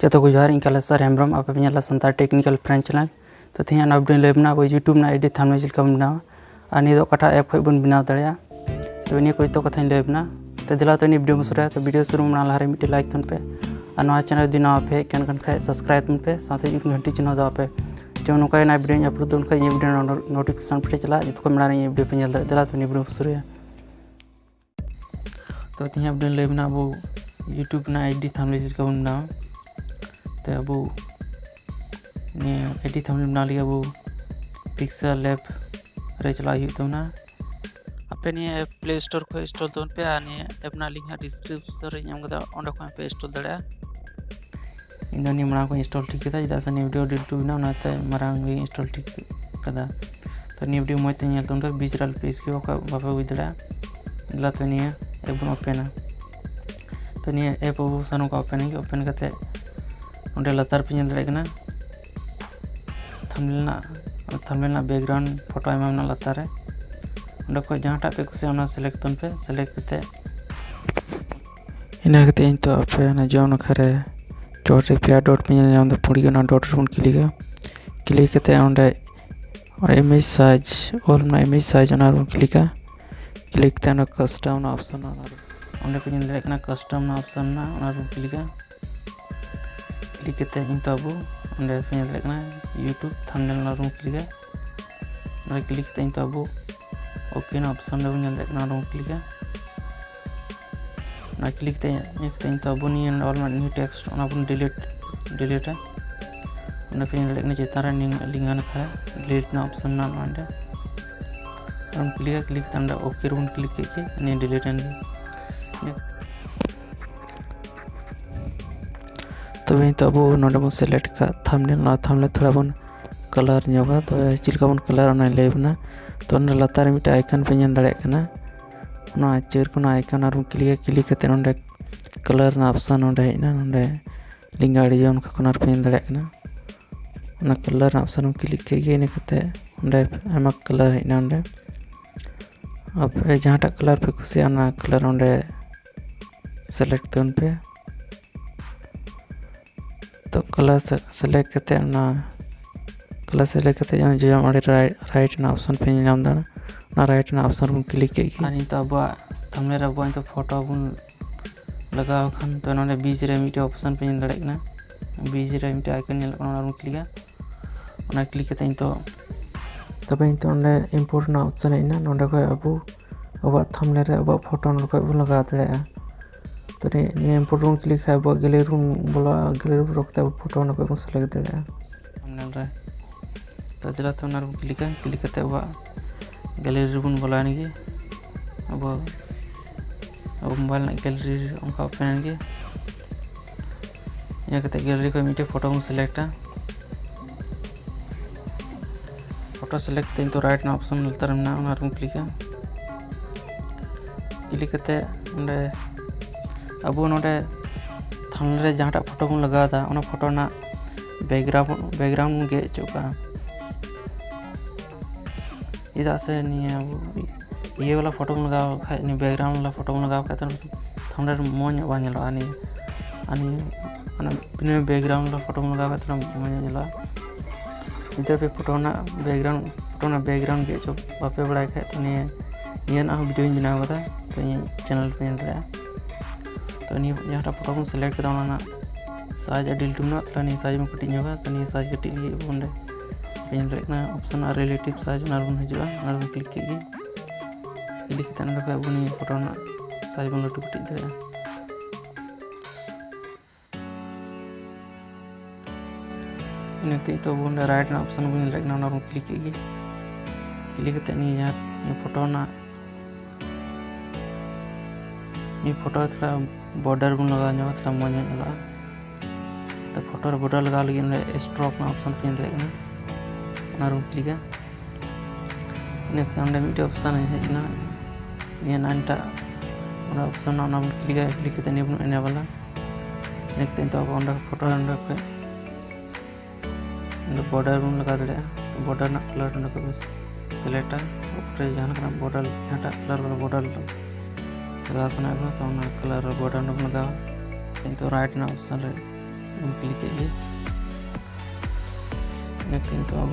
जो को जोहार इनका सर हेम्ब्रम आप संतार टेक्निकल फ्रेंड चैनल तो तीन अपडेट लेबना अब यूट्यूब ना एडिट थामने चलका बनावा और निदो कटा ऐप खै बन बनाव दाड़िया तो इनी कोई तो कथा लेबना तो दिला तो वीडियो मुसरा तो वीडियो शुरू में लहारे मिट्टी लाइक तुन पे और नवा चैनल दी नवा पे कैन खै सब्सक्राइब तुन पे साथ ही घंटी चिन्ह दो पे जो नौका ना वीडियो अपलोड उनका ये वीडियो नोटिफिकेशन पे चला जो को मेरा ये वीडियो पे नल दिला तो वीडियो शुरू तो तीन अपडेट लेबना अब यूट्यूब ना एडिट थामने चलका बनावा तो अब एडिट थंबनेल बना लिया अब पिक्सल ऐप रे चला तबना आपे नहीं ऐप प्ले स्टोर को इंस्टॉल तबन पे नहीं ऐप ना लिंक डिस्क्रिप्शन रे नाम कदा ओंडे को पे इंस्टॉल दड़ा इन नहीं मरा को इंस्टॉल ठीक कदा जदा से वीडियो डिलीट बिना नाते मरांग इंस्टॉल ठीक कदा तो नी वीडियो मते नेल तन का विजुअल पेज के का बापा हुई दड़ा इला तो नहीं ऐप बन ओपन तो नहीं ऐप अब सानो का ओपन करते उन्हें लतार पे नल दाड़ा थंबनेल ना बैकग्राउंड फोटो एम लतार उन्हें को जहाँ पे कुछ सेलेक्ट तन पे सेलेक्ट करते इन तो आपे जो नखरे डॉट पे डॉट पे नाम पुड़ी डॉट बन क्लिक करते image size all image size click करते कस्टम ऑप्शन उन्हें को नल कस्टम ऑप्शन क्लिक क्लिक करते इन तो अब उन्हें यूट्यूब थंबनेल क्लिक क्लिक करते इन तो अब ओके ऑप्शन क्लिक क्लिक करते इन तो अब ऑल न्यू टेक्स्ट डिलीट उन्हें चितार लिंक खा delete option click click okay बन क्लिक के डिलीट तब तो अब नोडे बन सेलेक्ट का थंबनेल थोड़ा बन कलर जोगा तो चिलका बन कलर लेबना तो लतार मिट आइकन पे नल दाड़ा चेर को आइकन और क्लिक क्लिक करते नोडे कलर ऑप्शन हेना नोडे लिंगाड़ी जो उनका कोनार पे नल दाड़ा कलर ऑप्शन क्लिक के आमा कलर हेना अब जहाँ कलर पे खुशी कलर सेलेक्ट तन पे तो कलर सेलेक्ट करते कलर सेलेक्ट करते जो राइट ऑप्शन पे नाम दाड़ा राइट ऑप्शन क्लिक के तो अब थंबनेल अब तो फोटो बन लगाव खान तो नोडे बीच रे मिटे ऑप्शन पे दाड़ा बीच रे मिटे आइकन क्लिक क्लिक करते तो तब तो इम्पोर्टेंट ऑप्शन हेना नोडे को अब थंबनेल अब फोटो को लगा दाड़ा तो ये इम्पोर्टेंट क्लिक है अब गैलरी बोला गैलरी रखते फोटो को सेलेक्ट दाड़ा थंबनेल रे तो दिला तो क्लिक क्लिक करते अब गैलरी बन बोला अब मोबाइल गैलरी उनका ओपन गे ये गैलरी को मिटे फोटो बन सेलेक्ट फोटो सेलेक्ट तो राइट ऑप्शन लतार में क्लिक क्लिक करते अब नोडे थंबनेल जहाँ फोटो बन लगावा फोटो ना बैकग्राउंड गे चुका चेदा से ये वाला फोटो बन लगाव खा बैकग्राउंड वाला फोटो बन लगाव थंबनेल मौज बा बिना बैकग्राउंड वाला फोटो बन लगाव मौज इधर पे फोटो ना बैकग्राउंड गे चो बापे बड़ा खा तो ये वीडियो बनाव तो चैनल पे दाड़ा तो जहाँ फोटो बन सेलेक्ट साइज डिलीट में तो साइज में कटी जोगा तो साइज कटी बंदे ऑप्शन रिलेटिव साइज बन हजूँ क्लिक क्लिक करते अब फोटो साइज बन लटू कटी दाड़ा इनते तो अब राइट ऑप्शन बन क्लिक क्लिक करते फोटो फोटो थोड़ा बॉर्डर बन लगा थोड़ा मौज चला तो फोटो बॉर्डर लगा लगे स्ट्रोक ऑप्शन पे दाड़ा क्लिक मिट्टे ऑप्शन हेजना ये नाइनटा ऑप्शन क्लिक क्लिक करते एनेबल तो अब फोटो बॉर्डर बन लगा दाड़ा तो बॉर्डर ना कलर को सेलेक्ट जहाँ बॉर्डर जहाँ कलर वाला बॉर्डर लगा सना तो कलर बॉर्डर लगावा तो राइट ऑप्शन क्लिक कीजिए। लेकिन तो अब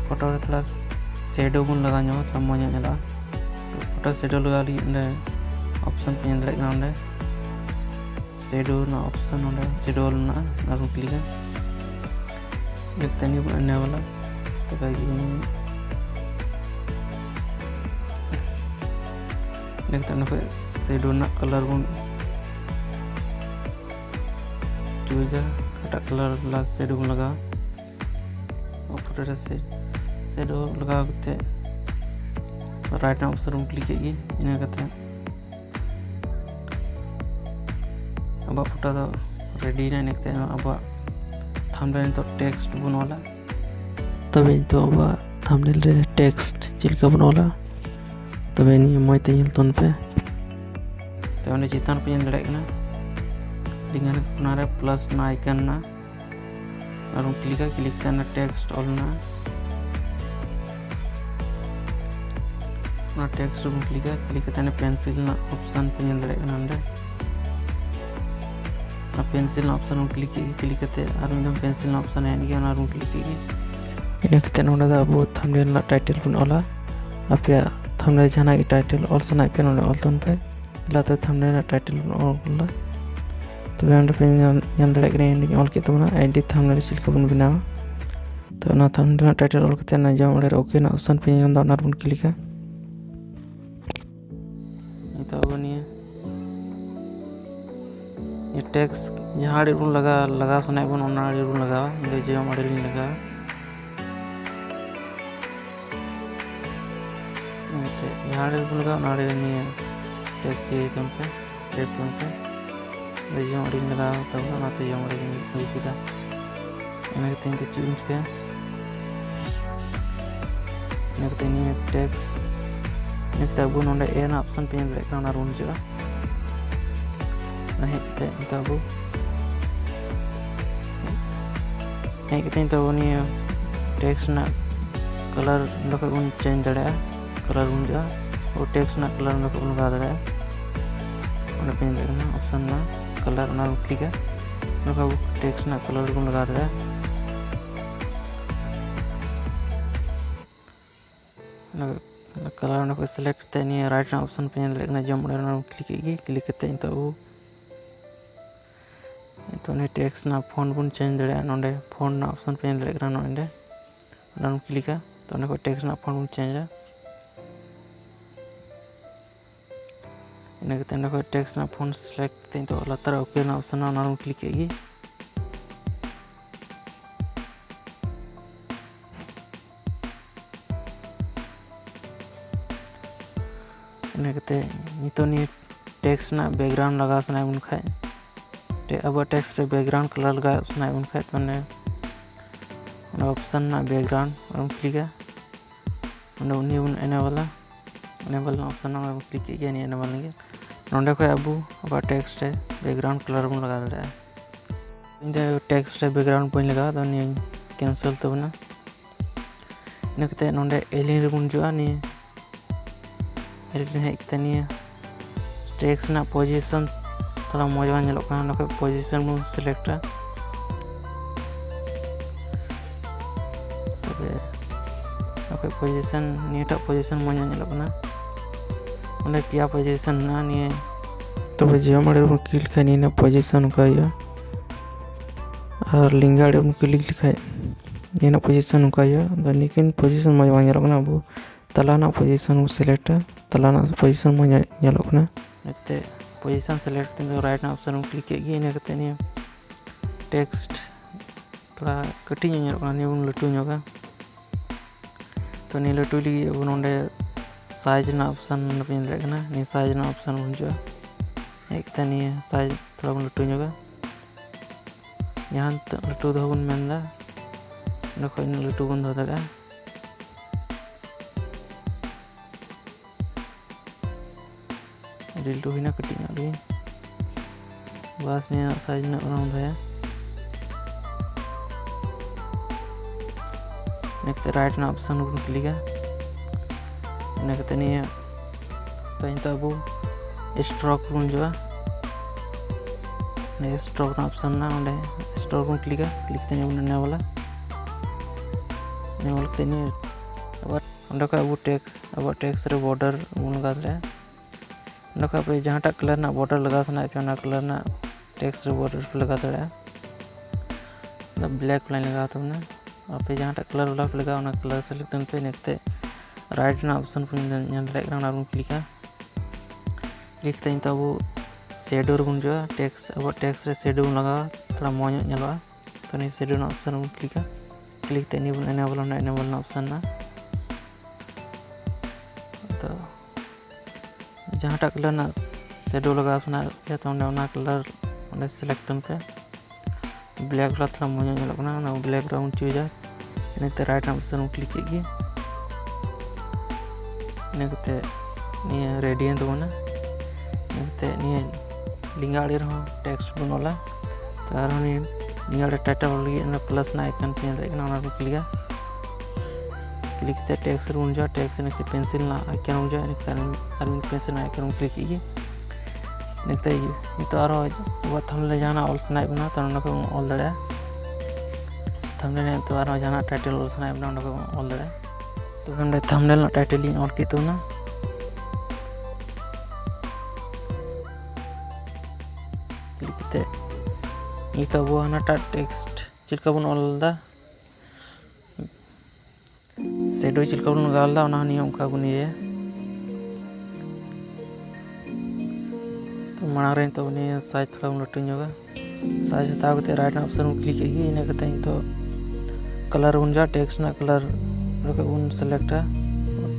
फोटो रे थोड़ा शेडो बन लगा ᱧᱚᱜ थोड़ा मजा ñᱮᱞᱚᱜᱼᱟ। तो फोटो शेडो लगा ली ऑप्शन पे ᱧᱮᱞ ᱫᱟᱲᱮᱭᱟᱜ ᱠᱟᱱᱟ शेडो ना ऑप्शन शेडो ना क्लिक है देखते नहीं बनने वाला तो देखते हैं शेडो ना कलर बन चूजा कटा कलर ला शेडो बन लगा फोटो से शेडो लगा करते राइट ऑप्शन क्लिक कीजिए इन करते अब फोटो तो रेडी ना देखते अब थंबनेल तो टेक्स्ट बनवाला तब तो अब थंबनेल रे टेक्स्ट चिलका बनवाला तब नहीं मज ते तन पे तो उन्हें चितान पे दड़े लिंगन प्लस ना आइकन ना और क्लिक करना टेक्स्ट ऑल ना टेक्स्ट क्लिक करते पेंसिल ना ऑप्शन पे दड़े पेंसिल ऑप्शन क्लिक करते पेंसिल ऑप्शन है क्लिक इन करते अब थंबनेल टाइटल बन ऑला अपे थंबनेल जहां टाइटल ऑल सना पे ऑल तन पे लाते थंबनेल टाइटल बन ऑल तब पे दड़े ऑल के तबना आईडी थंबनेल चिलका बन बनावा तो थंबनेल टाइटल ऑल करते जम ओके ना ऑप्शन पे बन क्लिक तो ये टेक्स्ट जहाँ बन लगा सुना बन बन लगा जम लगा जहाँ बन लगा टेक्स्ट ये पे सेट पे जम लगा तब जम हुईदा इन चूज के टेक्स्ट अब एन ऑप्शन पे बन हजा हेजते अब हेजते तो टेक्स्ट ना कलर बन चेंज दाड़ा कलर बन जा और टेक्स्ट ना कलर बन लगा दाड़ा पे ऑप्शन ना कलर क्लिक अब टेक्स्ट ना कलर बन लगा दाड़ा कलर को सिलेक्ट करते राइट ऑप्शन पे जम क्लिक करते तो टेक्स्ट ना फोन बन चेंज दाड़ा नोडे फोन ना ऑप्शन पे नोडे क्लिक तो टेक्स्ट ना फोन बन चेंजा इन टेक्स्ट ना फोन सिलेक्ट करते तो लातार ओके ना ऑप्शन ना क्लिक इन टेक्स्ट ना बैकग्राउंड लगा सना बन खाए अब टेक्स्ट रे बैकग्राउंड कलर लगा सना बन खाए तो ऑप्शन ना बैकग्राउंड क्लिक उन्हीं बन एनेबल ऑप्शन क्लिक एनेबल लगे नोडे खो अब टेक्स्ट रे बैकग्राउंड कलर बन लगा दाड़ा इन टेक्स्ट रे बैकग्राउंड बन लगा तो कैंसल तबना इन नोडे एलियन रे बन जुआ एलियन हेजते टेक्स्ट ना पोजीशन थोड़ा मजा बन पोजीशन बन सिलेक्ट तब पोजीशन निटा पोजीशन मजा पे पोजीशन ना तब जम क्लिक पोजीशन का और लिंगाड़े क्लिक लिखा ये पोजीशन का लेकिन पोजीशन मजा अब तलाना पोजीशन सिलेक्ट तलाना पोजीशन मजा position select right option click इन टेक्स्ट थोड़ा कटी बन लटू तो लटू लगे अब नोडे साइज ना ऑप्शन पे दाड़ा साइज ना ऑप्शन बन जो हेजते साइज थोड़ा बन लटू यहाँ लटू दो बन मेनदा लटू बन दो दाड़ा लटू होना कटी बस साइज ना दया राइट ना ऑप्शन बन क्लिक इन तो अब स्ट्रोक बन जो स्टोर ऑप्शन ना स्टोर बन क्लिक नया वाला अब अब टेक्स रे बॉर्डर बन लगा दाड़ा पे जहाँ कलर ना बॉर्डर लगा सना पे कलर ना टेक्स रे बॉर्डर पे लगा दाड़ा ब्लैक लाइन लगा तबना और पे जहाँ कलर वाला पे लगा कलर सेलेक्ट पे नेक्ते राइट ना ऑप्शन पे क्लिक तें तो अब शेडो बन जो टेक्स अब टेक्स रे शेडो लगा थोड़ा मौज नलवा तो नहीं शेडो ऑप्शन बन क्लिक ते एनेबल ऑप्शन ना तो जहाँ कलर ना शेडो लगा सना तो कलर सेलेक्ट पे ब्लैक वाला थोड़ा मौज नलना ब्लैक रा चूजा इनते राइट ऑप्शन क्लिक इनते रेडी तबना लिंगाड़ी रहा टेक्स्ट बन वाला तो लिंगाड़ी टाइटल लगे प्लस ना आइकन पे क्लिक टेक्स्ट बन जा टेक्स्ट पेंसिल ना आइकन बन जा पेंसिल ना आइकन क्लिक तो थंबनेल जहाँ ऑल सना बना तो ऑल दाड़ा थंबनेल तो जहाँ टाइटल ऑल सना बना ऑल दाड़ा तो थंबनेल टाइटल ऑल कितना क्लिक अब हनाटा टेक्स्ट चिलका बन ऑलदा शेडो चिलका बन लगालदा उनका बन तो मांग तो साइज थोड़ा बन लटू जोगा साइज हताव राइट ऑप्शन क्लिक इन तो कलर बन जा टेक्स्ट ना कलर बन सेलेक्टा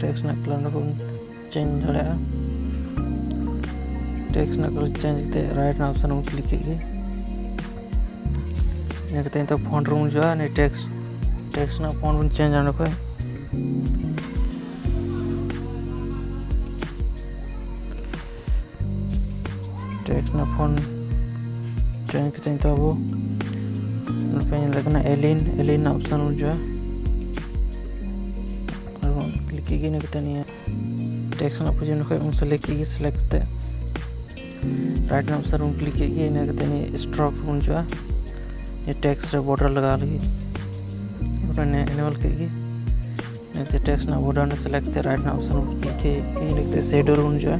टेक्स्ट ना कलर बन चेंज दाड़ा टेक्स्ट ना कलर चेंज राइट ऑप्शन बन क्लिक इन तो फोन बन जो टेक्स्ट ना फोन बन चेंज आने टेक्स्ट ना फोन चेंज तो अब एलिन ऑप्शन बन जो क्लिक टेक्स्ट ना पोजिशन सेलेक्ट राइट ऑप्शन बन क्लिक स्ट्रोक बन जो ये टेक्स्ट रे बॉर्डर लगा लगी एनेबल टेक्स्ट ना बॉर्डर सेलेक्ट राइट ना ऑप्शन क्लिक शेडो बन जो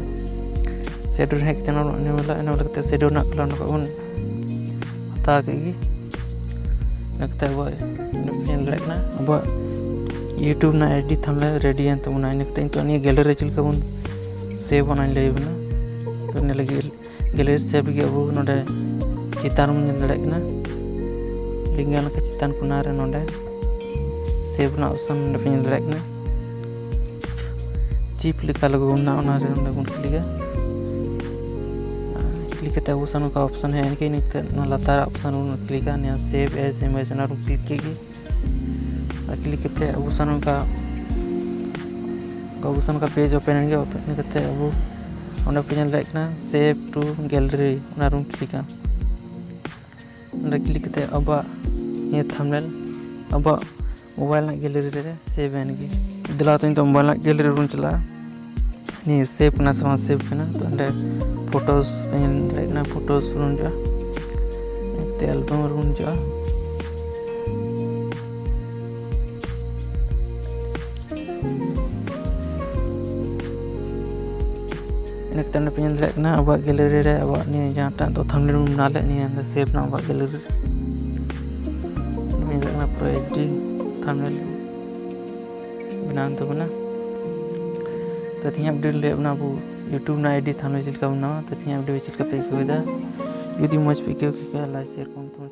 शेडो एनेबल शेडो ना कलर बन हता अब यूट्यूब ना एडी थंबनेल रेडी तबना तो गैलरी चिलका बन सेव बना लैबना तो लगे गैलरी सेव के अब नोडे चितान बन दाड़ा लिंगा लगा चितान कुना रे नोडे सेव ना ऑप्शन पे दाड़ा चिप लिखा लगोना बन क्लिक अब का ऑप्शन है इनके लतार ऑप्शन बन click save as image click अब का पेज ओपन अब पे save to gallery click click अब ये थंबनेल अब मोबाइल ना गैलरी रे सेव दिला तो मोबाइल ना गैलरी बन चला नहीं सेव ना से सेव तो फोटोस पे फोटोस बन जा एल्बम बन जा इनके पे दाड़ा अब गैलरी रे अब जहाँ तो थंबनेल बना ले सेव ना अब गैलरी पूरा एडी थंबनेल बना तबना तो तीन वीडियो ले अब यूट्यूब ना एडी थंबनेल चिलका बना तो तीन वीडियो चिलका पे जुदी मज पे लाइक शेयर कम तो